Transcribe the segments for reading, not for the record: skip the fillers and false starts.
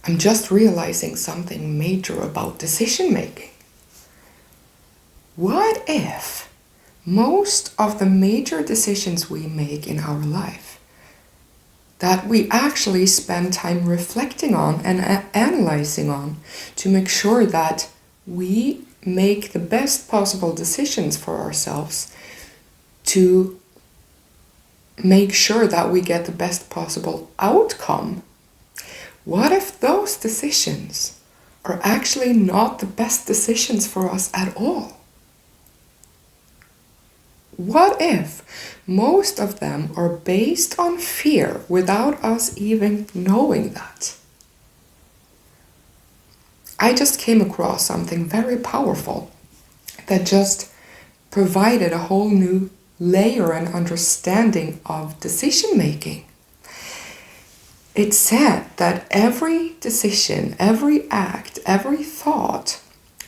I'm just realizing something major about decision making. What if most of the major decisions we make in our life that we actually spend time reflecting on and analyzing on to make sure that we make the best possible decisions for ourselves, to make sure that we get the best possible outcome? What if those decisions are actually not the best decisions for us at all? What if most of them are based on fear without us even knowing that? I just came across something very powerful that just provided a whole new layer and understanding of decision making. It said that every decision, every act, every thought,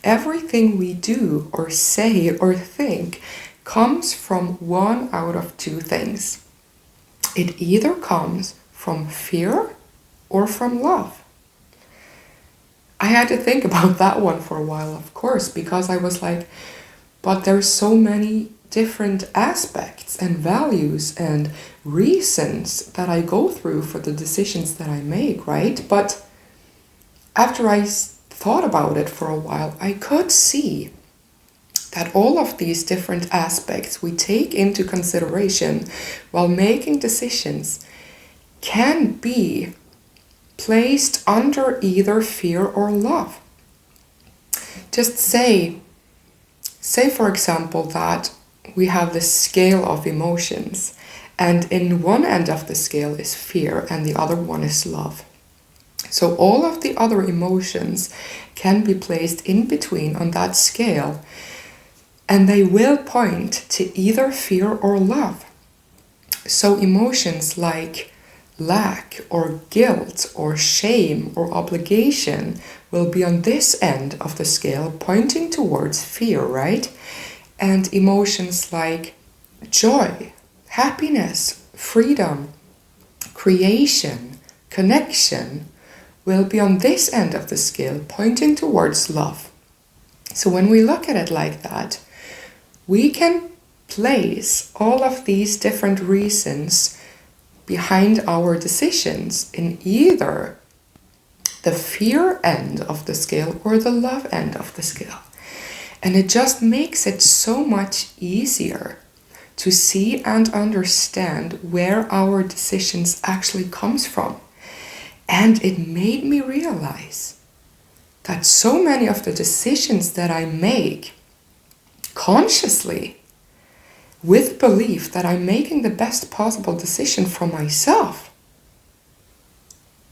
everything we do or say or think comes from one out of two things. It either comes from fear or from love. I had to think about that one for a while, of course, because I was like, but there's so many different aspects and values and reasons that I go through for the decisions that I make, right? But after I thought about it for a while, I could see that all of these different aspects we take into consideration while making decisions can be placed under either fear or love. Just say for example that we have this scale of emotions, and in one end of the scale is fear and the other one is love. So all of the other emotions can be placed in between on that scale, and they will point to either fear or love. So emotions like lack or guilt or shame or obligation will be on this end of the scale, pointing towards fear, right? And emotions like joy, happiness, freedom, creation, connection will be on this end of the scale, pointing towards love. So when we look at it like that, we can place all of these different reasons behind our decisions in either the fear end of the scale or the love end of the scale. And it just makes it so much easier to see and understand where our decisions actually comes from. And it made me realize that so many of the decisions that I make consciously, with belief that I'm making the best possible decision for myself,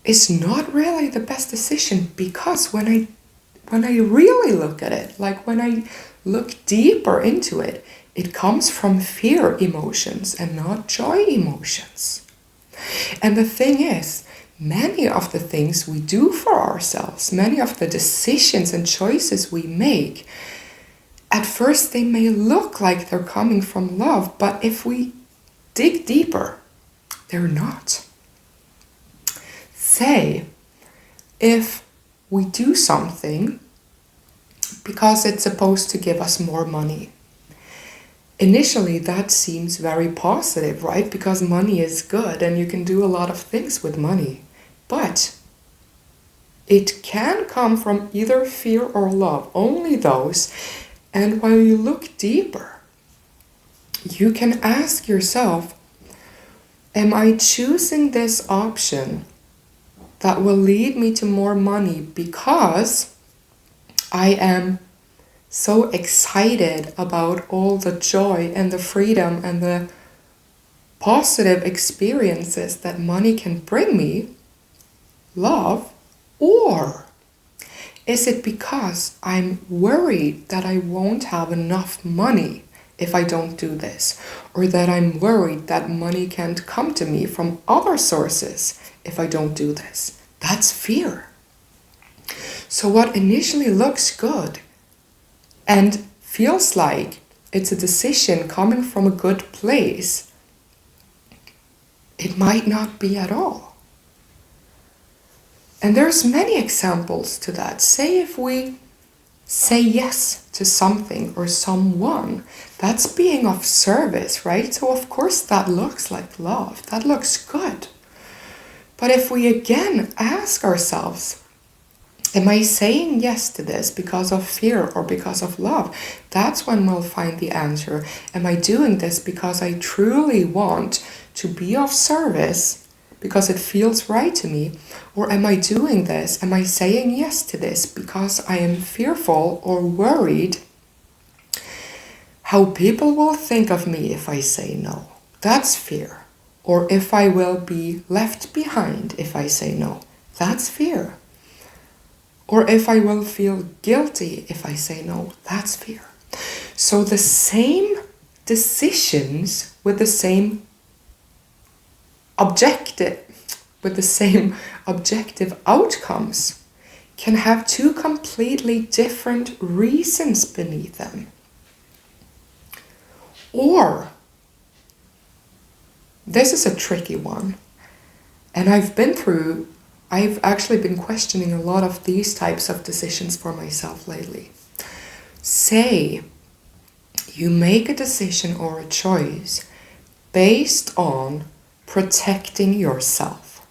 is not really the best decision, because when I really look at it, like when I look deeper into it, it comes from fear emotions and not joy emotions. And the thing is, many of the things we do for ourselves, many of the decisions and choices we make, at first they may look like they're coming from love, but if we dig deeper, they're not. Say, if we do something because it's supposed to give us more money. Initially, that seems very positive, right? Because money is good and you can do a lot of things with money. But it can come from either fear or love, only those. And while you look deeper, you can ask yourself, am I choosing this option that will lead me to more money because I am so excited about all the joy and the freedom and the positive experiences that money can bring me, love? Or is it because I'm worried that I won't have enough money if I don't do this? Or that I'm worried that money can't come to me from other sources if I don't do this? That's fear. So what initially looks good and feels like it's a decision coming from a good place, it might not be at all. And there's many examples to that. Say if we say yes to something or someone, that's being of service, right? So of course that looks like love. That looks good. But if we again ask ourselves, am I saying yes to this because of fear or because of love? That's when we'll find the answer. Am I doing this because I truly want to be of service because it feels right to me? Or am I doing this? Am I saying yes to this because I am fearful or worried how people will think of me if I say no? That's fear. Or if I will be left behind if I say no. That's fear. Or if I will feel guilty if I say no. That's fear. So the same decisions with the same objective outcomes can have two completely different reasons beneath them. Or, this is a tricky one, and I've actually been questioning a lot of these types of decisions for myself lately. Say you make a decision or a choice based on protecting yourself.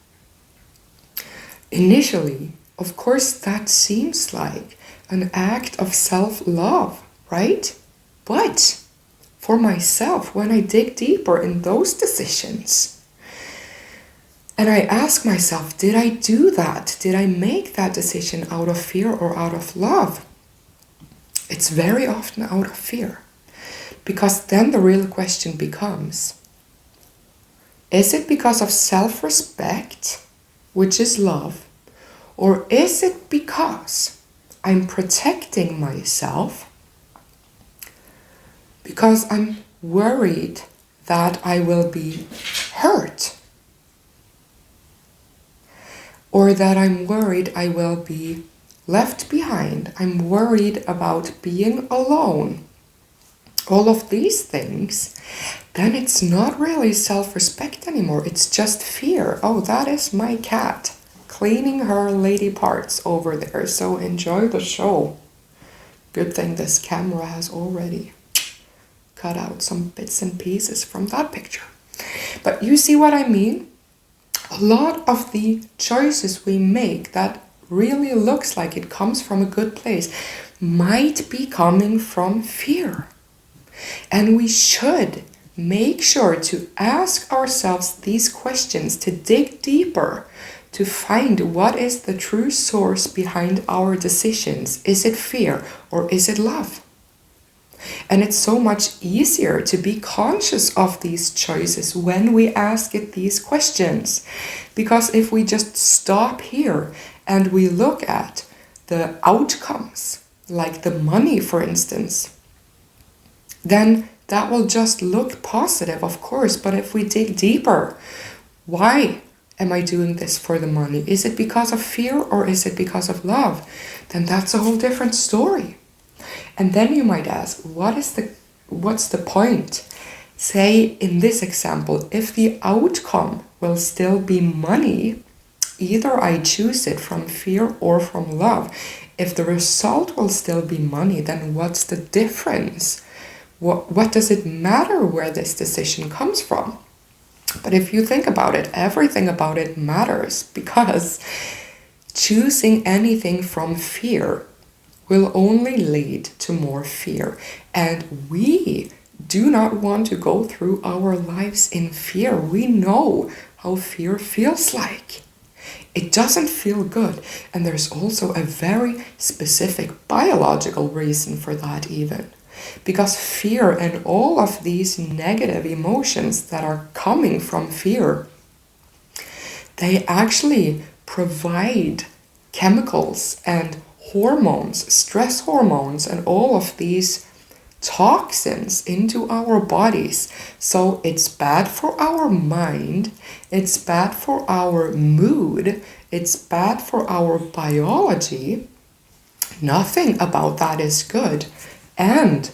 Initially, of course, that seems like an act of self-love, right? But for myself, when I dig deeper in those decisions, and I ask myself, did I do that? Did I make that decision out of fear or out of love? It's very often out of fear. Because then the real question becomes, is it because of self-respect, which is love, or is it because I'm protecting myself because I'm worried that I will be hurt? Or that I'm worried I will be left behind. I'm worried about being alone. All of these things, then it's not really self-respect anymore. It's just fear. Oh, that is my cat cleaning her lady parts over there. So enjoy the show. Good thing this camera has already cut out some bits and pieces from that picture. But you see what I mean? A lot of the choices we make that really looks like it comes from a good place might be coming from fear. And we should make sure to ask ourselves these questions, to dig deeper, to find what is the true source behind our decisions. Is it fear or is it love? And it's so much easier to be conscious of these choices when we ask it these questions. Because if we just stop here and we look at the outcomes, like the money, for instance, then that will just look positive, of course. But if we dig deeper, why am I doing this for the money? Is it because of fear or is it because of love? Then that's a whole different story. And then you might ask, what's the point? Say in this example, if the outcome will still be money, either I choose it from fear or from love. If the result will still be money, then what's the difference? What does it matter where this decision comes from? But if you think about it, everything about it matters, because choosing anything from fear will only lead to more fear. And we do not want to go through our lives in fear. We know how fear feels like. It doesn't feel good. And there's also a very specific biological reason for that even. Because fear and all of these negative emotions that are coming from fear, they actually provide chemicals and hormones, stress hormones, and all of these toxins into our bodies. So it's bad for our mind, it's bad for our mood, it's bad for our biology. Nothing about that is good. And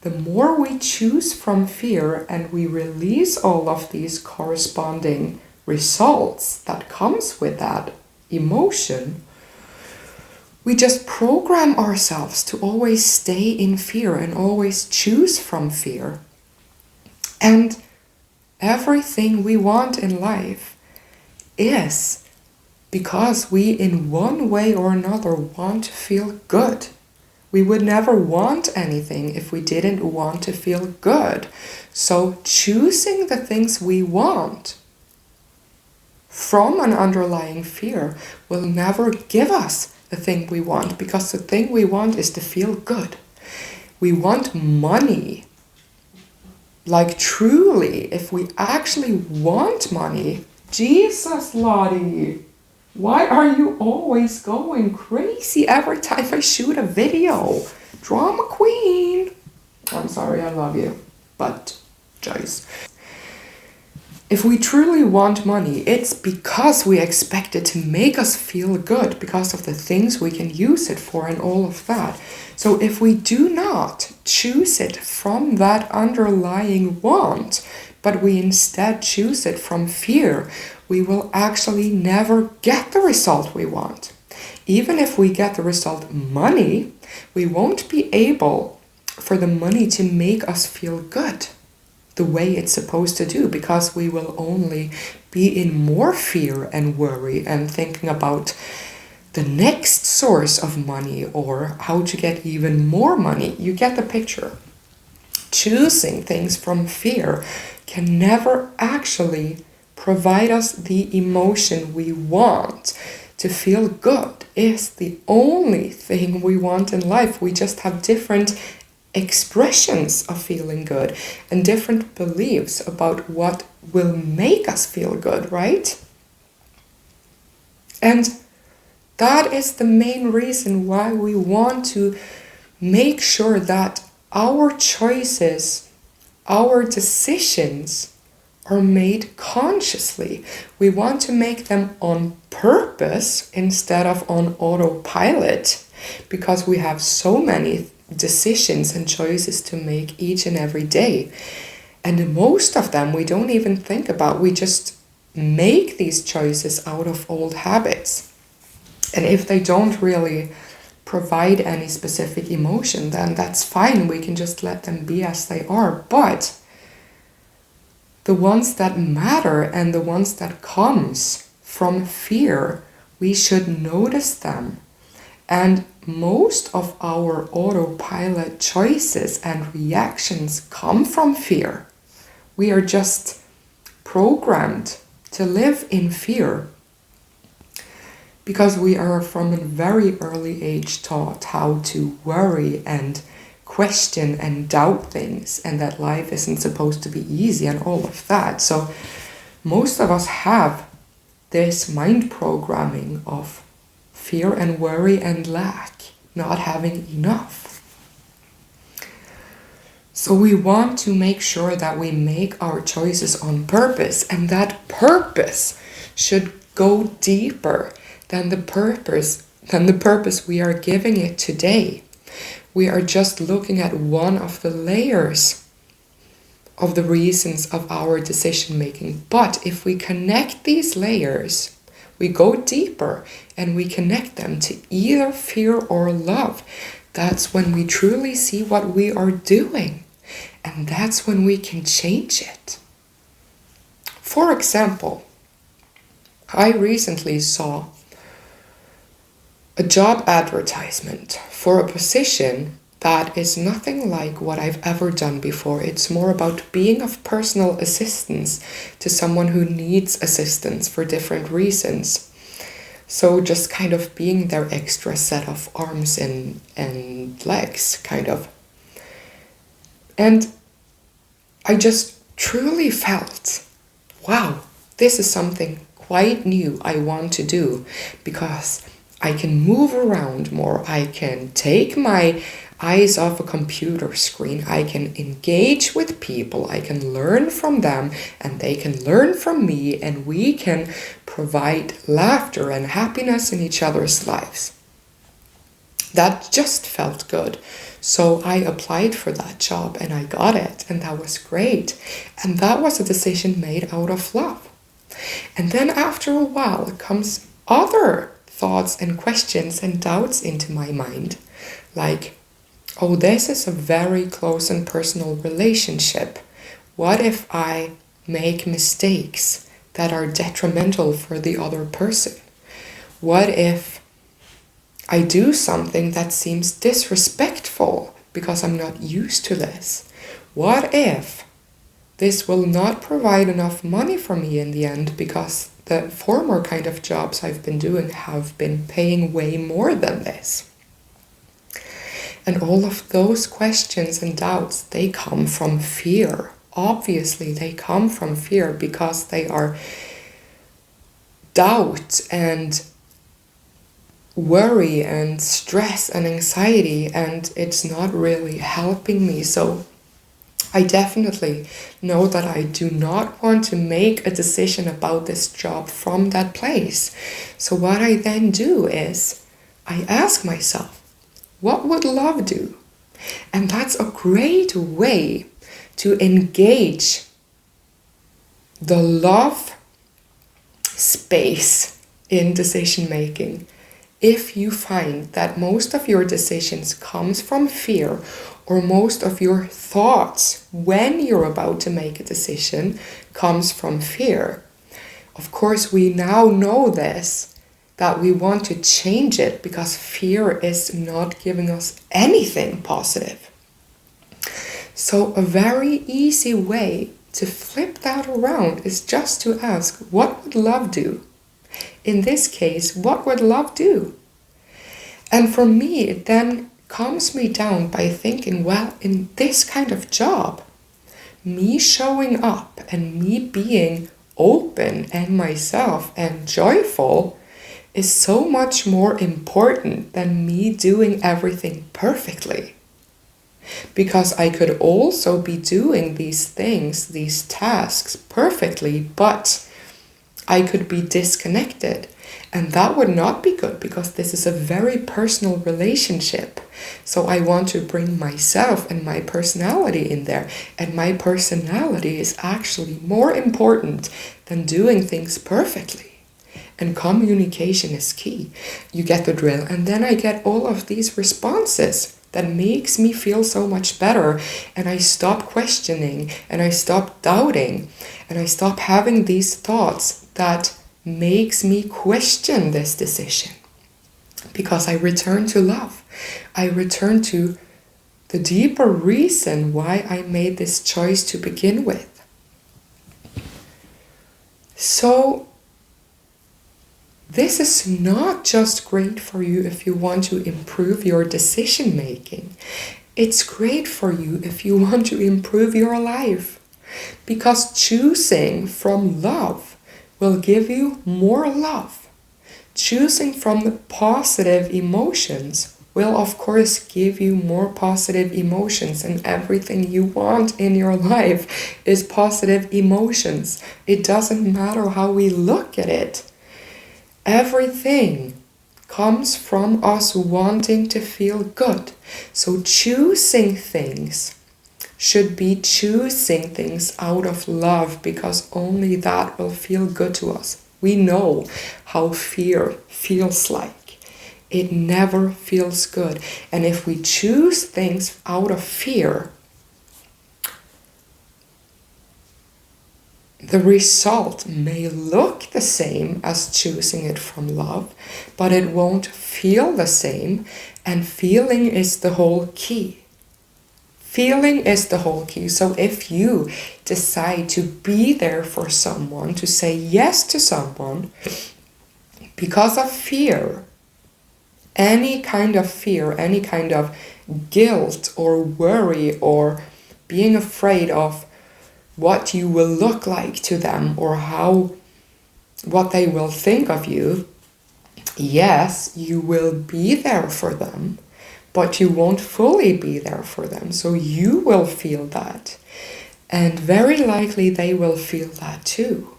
the more we choose from fear and we release all of these corresponding results that comes with that, emotion, we just program ourselves to always stay in fear and always choose from fear. And everything we want in life is because we in one way or another want to feel good. We would never want anything if we didn't want to feel good. So choosing the things we want from an underlying fear will never give us the thing we want, because the thing we want is to feel good. We want money. Like truly, if we actually want money, Jesus, Lottie, why are you always going crazy every time I shoot a video? Drama queen. I'm sorry, I love you, but Joyce. If we truly want money, it's because we expect it to make us feel good because of the things we can use it for and all of that. So if we do not choose it from that underlying want, but we instead choose it from fear, we will actually never get the result we want. Even if we get the result money, we won't be able for the money to make us feel good the way it's supposed to do, because we will only be in more fear and worry and thinking about the next source of money or how to get even more money. You get the picture. Choosing things from fear can never actually provide us the emotion we want. To feel good is the only thing we want in life. We just have different expressions of feeling good and different beliefs about what will make us feel good, right? And that is the main reason why we want to make sure that our choices, our decisions are made consciously. We want to make them on purpose instead of on autopilot, because we have so many decisions and choices to make each and every day. And most of them we don't even think about. We just make these choices out of old habits. And if they don't really provide any specific emotion, then that's fine. We can just let them be as they are. But the ones that matter and the ones that comes from fear, we should notice them. And most of our autopilot choices and reactions come from fear. We are just programmed to live in fear because we are from a very early age taught how to worry and question and doubt things, and that life isn't supposed to be easy and all of that. So most of us have this mind programming of fear and worry and lack, not having enough. So we want to make sure that we make our choices on purpose, and that purpose should go deeper than the purpose we are giving it today. We are just looking at one of the layers of the reasons of our decision making. But if we connect these layers, we go deeper and we connect them to either fear or love, that's when we truly see what we are doing. And that's when we can change it. For example, I recently saw a job advertisement for a position that is nothing like what I've ever done before. It's more about being of personal assistance to someone who needs assistance for different reasons. So just kind of being their extra set of arms and legs, kind of. And I just truly felt, wow, this is something quite new I want to do, because I can move around more. I can take my eyes off a computer screen. I can engage with people. I can learn from them and they can learn from me, and we can provide laughter and happiness in each other's lives. That just felt good. So I applied for that job and I got it, and that was great. And that was a decision made out of love. And then after a while comes other thoughts and questions and doubts into my mind, like, oh, this is a very close and personal relationship. What if I make mistakes that are detrimental for the other person? What if I do something that seems disrespectful because I'm not used to this? What if this will not provide enough money for me in the end because the former kind of jobs I've been doing have been paying way more than this? And all of those questions and doubts, they come from fear. Obviously, they come from fear because they are doubt and worry and stress and anxiety, and it's not really helping me. So I definitely know that I do not want to make a decision about this job from that place. So what I then do is I ask myself, what would love do? And that's a great way to engage the love space in decision making. If you find that most of your decisions comes from fear, or most of your thoughts when you're about to make a decision comes from fear, of course we now know this, that we want to change it because fear is not giving us anything positive. So a very easy way to flip that around is just to ask, what would love do? In this case, what would love do? And for me, it then calms me down by thinking, well, in this kind of job, me showing up and me being open and myself and joyful is so much more important than me doing everything perfectly. Because I could also be doing these things, these tasks perfectly, but I could be disconnected. And that would not be good because this is a very personal relationship. So I want to bring myself and my personality in there. And my personality is actually more important than doing things perfectly. And communication is key. You get the drill. And then I get all of these responses that makes me feel so much better. And I stop questioning and I stop doubting. And I stop having these thoughts that makes me question this decision, because I return to love. I return to the deeper reason why I made this choice to begin with. So this is not just great for you if you want to improve your decision making. It's great for you if you want to improve your life, because choosing from love will give you more love. Choosing from the positive emotions will of course give you more positive emotions, and everything you want in your life is positive emotions. It doesn't matter how we look at it. Everything comes from us wanting to feel good. So choosing things should be choosing things out of love, because only that will feel good to us. We know how fear feels like. It never feels good. And if we choose things out of fear, the result may look the same as choosing it from love, but it won't feel the same. And feeling is the whole key. Feeling is the whole key. So if you decide to be there for someone, to say yes to someone because of fear, any kind of fear, any kind of guilt or worry or being afraid of what you will look like to them or what they will think of you, yes, you will be there for them, but you won't fully be there for them. So you will feel that. And very likely they will feel that too.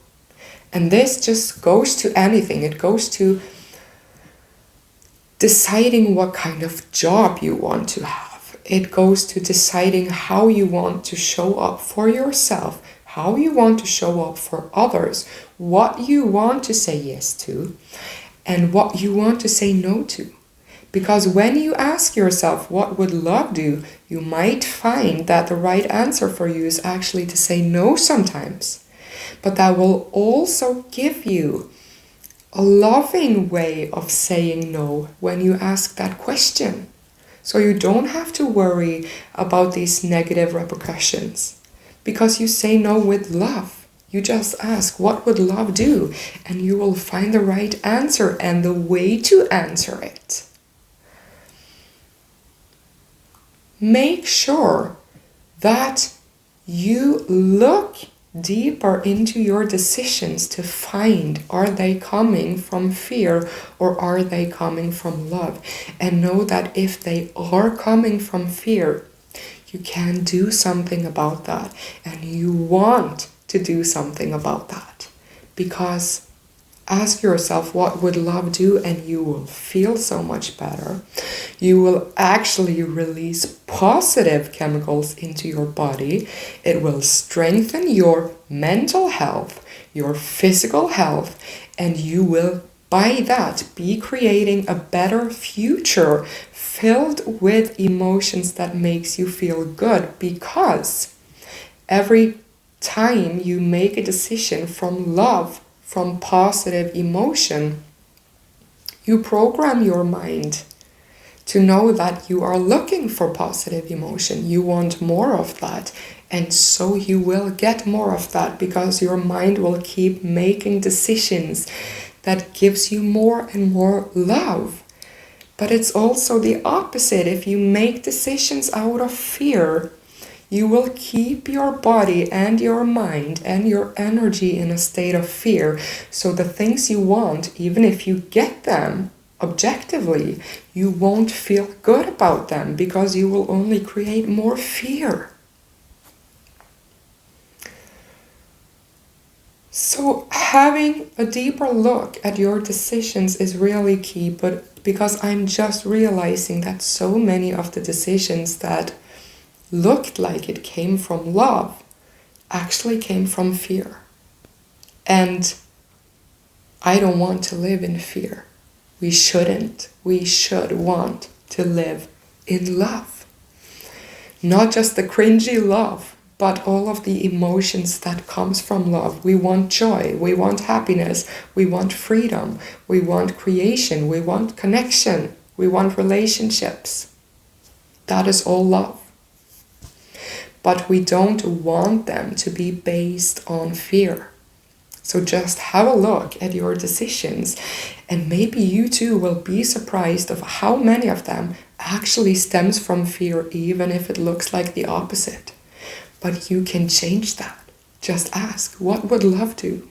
And this just goes to anything. It goes to deciding what kind of job you want to have. It goes to deciding how you want to show up for yourself, how you want to show up for others, what you want to say yes to, and what you want to say no to. Because when you ask yourself, what would love do? You might find that the right answer for you is actually to say no sometimes. But that will also give you a loving way of saying no when you ask that question. So you don't have to worry about these negative repercussions because you say no with love. You just ask, what would love do? And you will find the right answer and the way to answer it. Make sure that you look deeper into your decisions to find, are they coming from fear or are they coming from love? And know that if they are coming from fear, you can do something about that, and you want to do something about that. Because ask yourself, what would love do? And you will feel so much better. You will actually release positive chemicals into your body. It will strengthen your mental health, your physical health, and you will, by that, be creating a better future filled with emotions that makes you feel good. Because every time you make a decision from love, from positive emotion, you program your mind to know that you are looking for positive emotion. You want more of that. And so you will get more of that because your mind will keep making decisions that gives you more and more love. But it's also the opposite. If you make decisions out of fear, you will keep your body and your mind and your energy in a state of fear. So the things you want, even if you get them objectively, you won't feel good about them because you will only create more fear. So having a deeper look at your decisions is really key, but because I'm just realizing that so many of the decisions that looked like it came from love actually came from fear. And I don't want to live in fear. We shouldn't. We should want to live in love. Not just the cringy love, but all of the emotions that comes from love. We want joy, we want happiness, we want freedom, we want creation, we want connection, we want relationships. That is all love. But we don't want them to be based on fear. So just have a look at your decisions, and maybe you too will be surprised of how many of them actually stems from fear, even if it looks like the opposite. But you can change that. Just ask, what would love do?